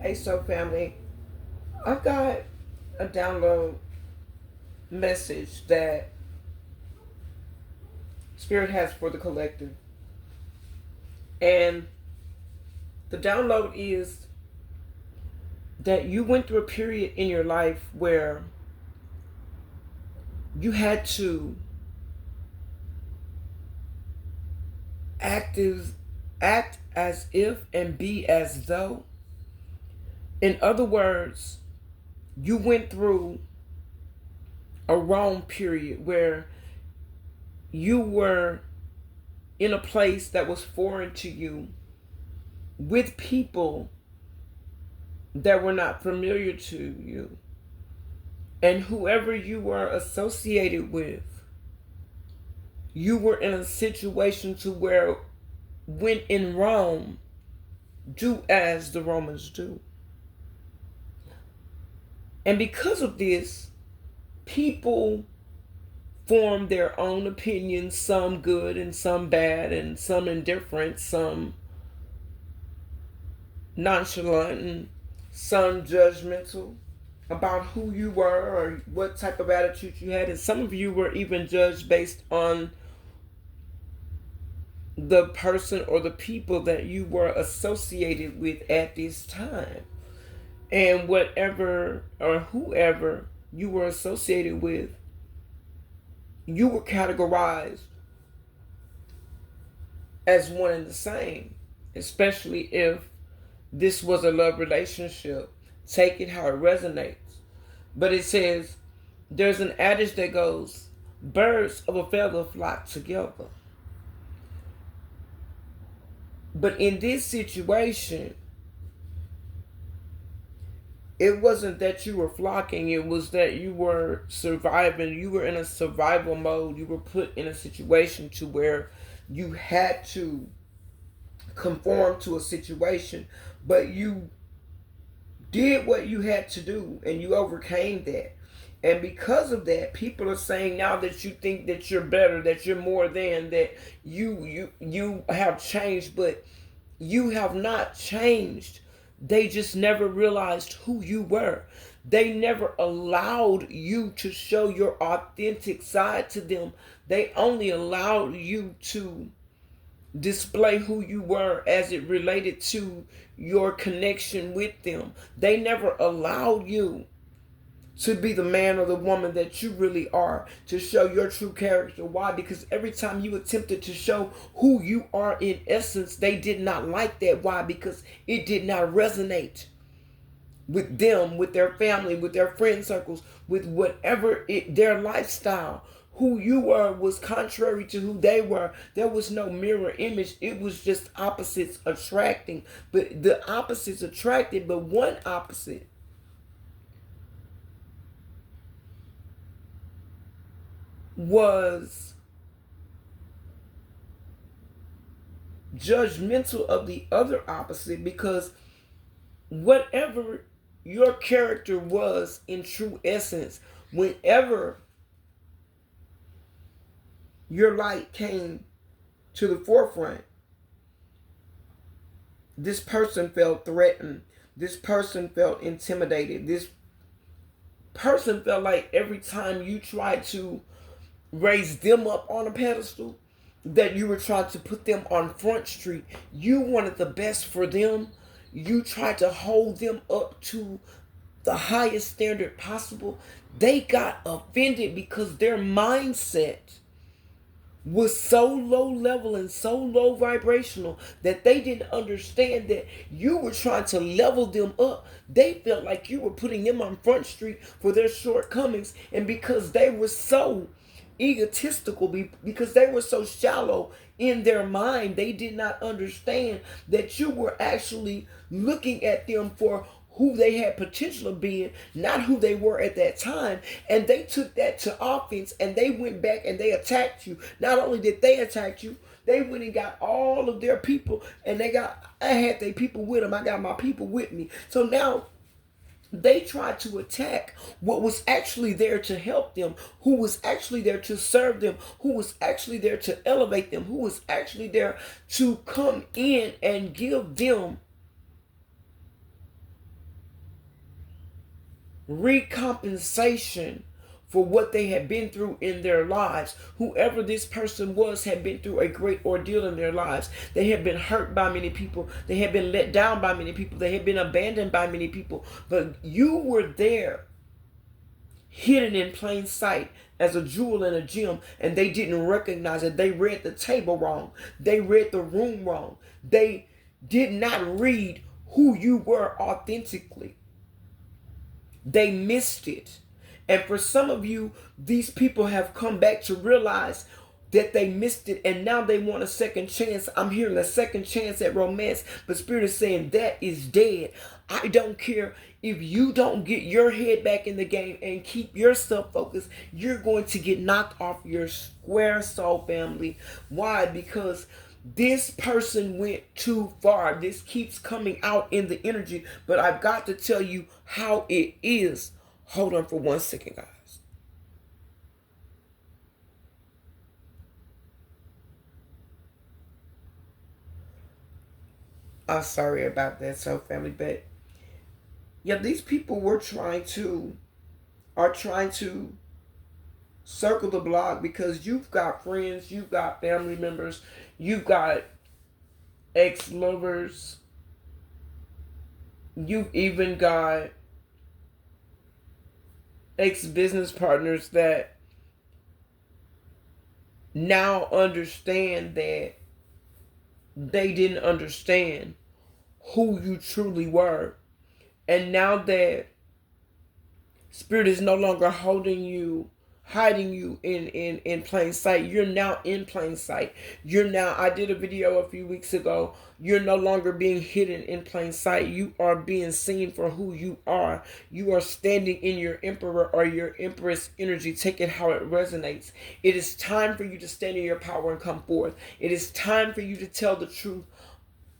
Hey, so family, I've got a download message that Spirit has for the collective. And the download is that you went through a period in your life where you had to act as, act as if and be as though. In other words, you went through a wrong period where you were in a place that was foreign to you with people that were not familiar to you. And whoever you were associated with, you were in a situation to where when in Rome, do as the Romans do. And because of this, people form their own opinions, some good and some bad, and some indifferent, some nonchalant, and some judgmental about who you were or what type of attitude you had. And some of you were even judged based on the person or the people that you were associated with at this time. And whatever or whoever you were associated with, you were categorized as one and the same, especially if this was a love relationship. Take it how it resonates. But it says, there's an adage that goes, birds of a feather flock together. But in this situation, it wasn't that you were flocking, it was that you were surviving. You were in a survival mode. You were put in a situation to where you had to conform to a situation, but you did what you had to do and you overcame that. And because of that, people are saying now that you think that you're better, that you're more than, that you have changed, but you have not changed. They just never realized who you were. They never allowed you to show your authentic side to them. They only allowed you to display who you were as it related to your connection with them. They never allowed you to be the man or the woman that you really are, to show your true character. Why? Because every time you attempted to show who you are in essence, they did not like that. Why? Because it did not resonate with them, with their family, with their friend circles, with whatever their lifestyle. Who you were was contrary to who they were. There was no mirror image. It was just opposites attracting. But the opposites attracted, but one opposite was judgmental of the other opposite, because whatever your character was in true essence, whenever your light came to the forefront, this person felt threatened. This person felt intimidated. This person felt like every time you tried to raise them up on a pedestal, that you were trying to put them on Front Street. You wanted the best for them. You tried to hold them up to the highest standard possible. They got offended because their mindset was so low level and so low vibrational that they didn't understand that you were trying to level them up. They felt like you were putting them on Front Street for their shortcomings, and because they were so egotistical, because they were so shallow in their mind, they did not understand that you were actually looking at them for who they had potential of being, not who they were at that time. And they took that to offense and they went back and they attacked you. Not only did they attack you, they went and got all of their people, and I had their people with them. I got my people with me. So now they tried to attack what was actually there to help them, who was actually there to serve them, who was actually there to elevate them, who was actually there to come in and give them recompensation for what they had been through in their lives. Whoever this person was had been through a great ordeal in their lives. They had been hurt by many people. They had been let down by many people. They had been abandoned by many people. But you were there, hidden in plain sight as a jewel in a gem, and they didn't recognize it. They read the table wrong. They read the room wrong. They did not read who you were authentically. They missed it. And for some of you, these people have come back to realize that they missed it, and now they want a second chance. I'm hearing a second chance at romance, but Spirit is saying that is dead. I don't care if you don't get your head back in the game and keep yourself focused. You're going to get knocked off your square, soul family. Why? Because this person went too far. This keeps coming out in the energy, but I've got to tell you how it is. Hold on for 1 second, guys. I'm sorry about that, so family, but yeah, these people are trying to circle the block because you've got friends, you've got family members, you've got ex-lovers, you've even got ex-business partners that now understand that they didn't understand who you truly were. And now that Spirit is no longer holding you, hiding you in plain sight, you're now in plain sight. You're now, I did a video a few weeks ago, you're no longer being hidden in plain sight. You are being seen for who you are. You are standing in your emperor or your empress energy. Take it how it resonates. It is time for you to stand in your power and come forth. It is time for you to tell the truth,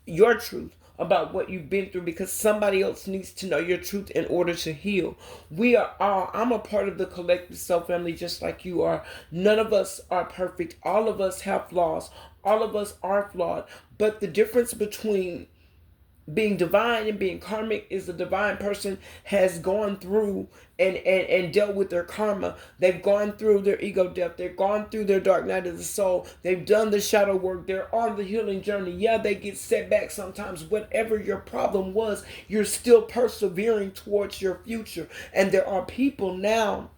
your truth, about what you've been through, because somebody else needs to know your truth in order to heal. We are all, I'm a part of the collective self family just like you are. None of us are perfect. All of us have flaws. All of us are flawed. But the difference between being divine and being karmic is the divine person has gone through and dealt with their karma. They've gone through their ego death. They've gone through their dark night of the soul. They've done the shadow work. They're on the healing journey. Yeah, they get set back sometimes. Whatever your problem was, you're still persevering towards your future. And there are people now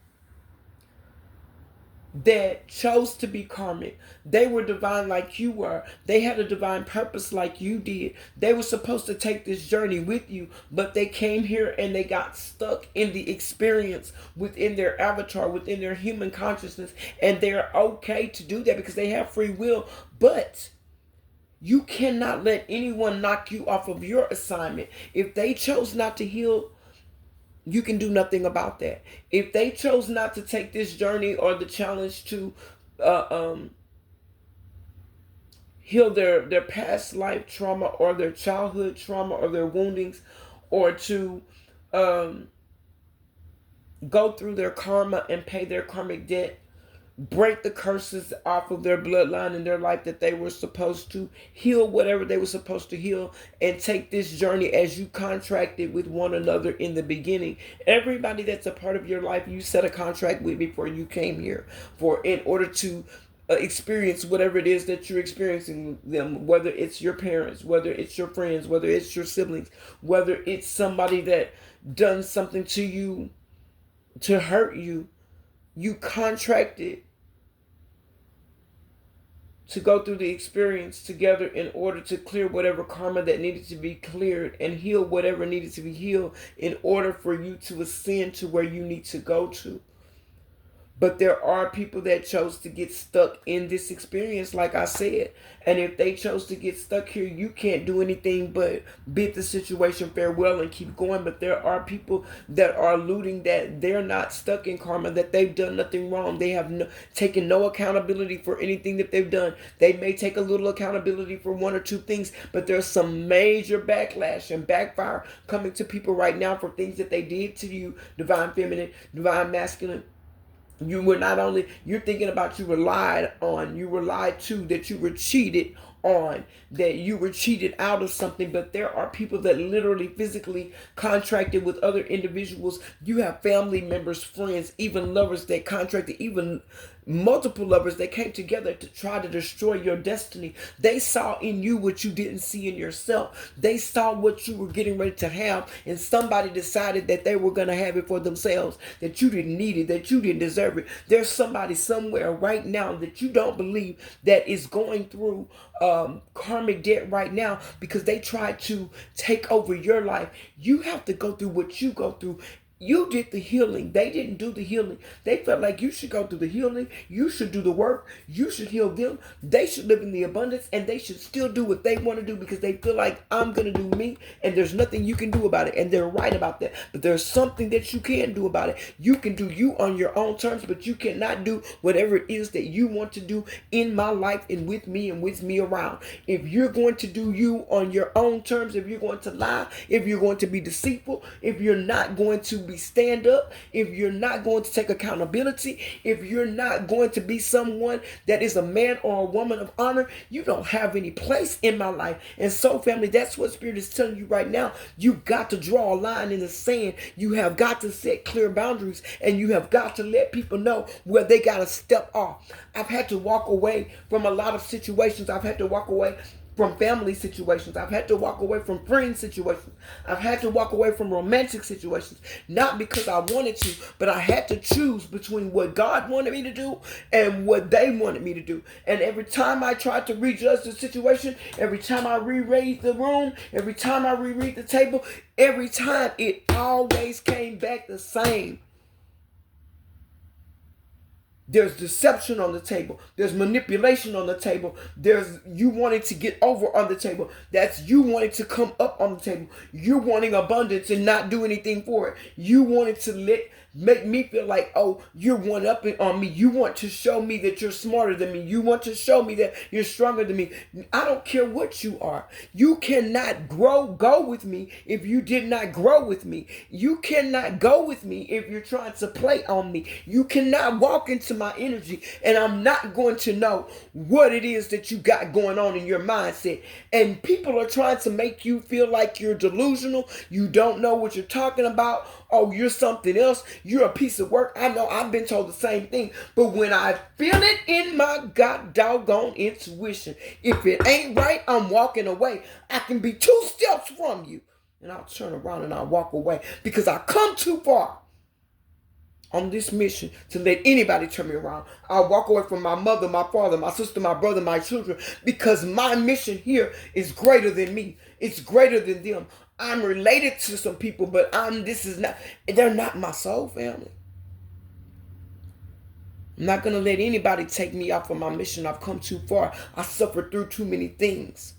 that chose to be karmic. They were divine like you were. They had a divine purpose like you did. They were supposed to take this journey with you, but they came here and they got stuck in the experience within their avatar, within their human consciousness, and they're okay to do that because they have free will. But you cannot let anyone knock you off of your assignment. If they chose not to heal, you can do nothing about that. If they chose not to take this journey or the challenge to heal their past life trauma or their childhood trauma or their woundings, or to go through their karma and pay their karmic debt, break the curses off of their bloodline in their life that they were supposed to heal, whatever they were supposed to heal, and take this journey as you contracted with one another in the beginning. Everybody that's a part of your life, you set a contract with before you came here, for in order to experience whatever it is that you're experiencing them, whether it's your parents, whether it's your friends, whether it's your siblings, whether it's somebody that done something to you to hurt you. You contracted to go through the experience together in order to clear whatever karma that needed to be cleared and heal whatever needed to be healed in order for you to ascend to where you need to go to. But there are people that chose to get stuck in this experience, like I said. And if they chose to get stuck here, you can't do anything but bid the situation farewell and keep going. But there are people that are alluding that they're not stuck in karma, that they've done nothing wrong. They have taken no accountability for anything that they've done. They may take a little accountability for one or two things, but there's some major backlash and backfire coming to people right now for things that they did to you, divine feminine, divine masculine. You were not only, you're thinking about you were lied on, you were lied to, that you were cheated on that you were cheated out of something, but there are people that literally physically contracted with other individuals. You have family members, friends, even lovers that contracted, even multiple lovers that came together to try to destroy your destiny. They saw in you what you didn't see in yourself. They saw what you were getting ready to have, and somebody decided that they were going to have it for themselves, that you didn't need it, that you didn't deserve it. There's somebody somewhere right now that you don't believe that is going through karmic debt right now because they tried to take over your life. You have to go through what you go through. You did the healing. They didn't do the healing. They felt like you should go through the healing. You should do the work. You should heal them. They should live in the abundance, and they should still do what they want to do because they feel like I'm going to do me, and there's nothing you can do about it. And they're right about that. But there's something that you can do about it. You can do you on your own terms, but you cannot do whatever it is that you want to do in my life and with me around. If you're going to do you on your own terms, if you're going to lie, if you're going to be deceitful, if you're not going to be stand up, if you're not going to take accountability, if you're not going to be someone that is a man or a woman of honor, you don't have any place in my life. And so, family, that's what Spirit is telling you right now. You got to draw a line in the sand. You have got to set clear boundaries, and you have got to let people know where they got to step off. I've had to walk away from a lot of situations. I've had to walk away from family situations. I've had to walk away from friend situations. I've had to walk away from romantic situations. Not because I wanted to, but I had to choose between what God wanted me to do and what they wanted me to do. And every time I tried to rejudge the situation, every time I reread the room, every time I reread the table, every time it always came back the same. There's deception on the table. There's manipulation on the table. There's you wanting to get over on the table. That's you wanting to come up on the table. You wanting abundance and not do anything for it. You wanting to make me feel like, oh, you're one-upping on me. You want to show me that you're smarter than me. You want to show me that you're stronger than me. I don't care what you are. You cannot go with me if you did not grow with me. You cannot go with me if you're trying to play on me. You cannot walk into my energy, and I'm not going to know what it is that you got going on in your mindset. And people are trying to make you feel like you're delusional. You don't know what you're talking about. Oh, you're something else. You're a piece of work. I know I've been told the same thing. But when I feel it in my god doggone intuition, if it ain't right, I'm walking away. I can be 2 steps from you, and I'll turn around and I'll walk away because I come too far on this mission to let anybody turn me around. I'll walk away from my mother, my father, my sister, my brother, my children, because my mission here is greater than me. It's greater than them. I'm related to some people, but they're not my soul family. I'm not going to let anybody take me off of my mission. I've come too far. I suffered through too many things.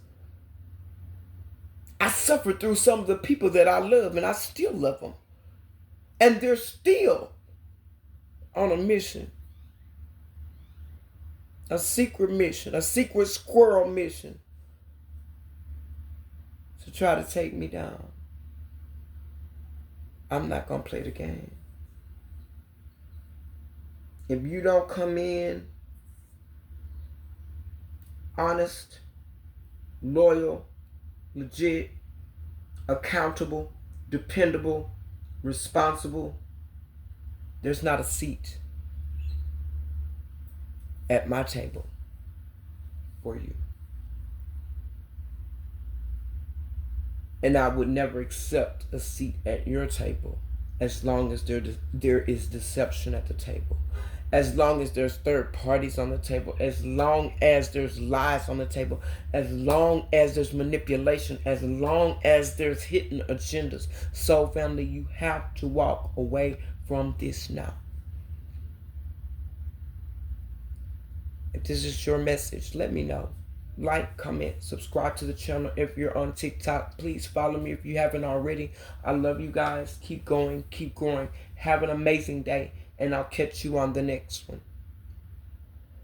I suffered through some of the people that I love, and I still love them. And they're still on a mission. A secret mission. A secret squirrel mission. To try to take me down. I'm not going to play the game. If you don't come in honest, loyal, legit, accountable, dependable, responsible, there's not a seat at my table for you. And I would never accept a seat at your table as long as there is deception at the table. As long as there's third parties on the table. As long as there's lies on the table. As long as there's manipulation. As long as there's hidden agendas. So, family, you have to walk away from this now. If this is your message, let me know. Like, comment, subscribe to the channel. If you're on TikTok, please follow me if you haven't already. I love you guys. Keep going, keep growing. Have an amazing day, and I'll catch you on the next one.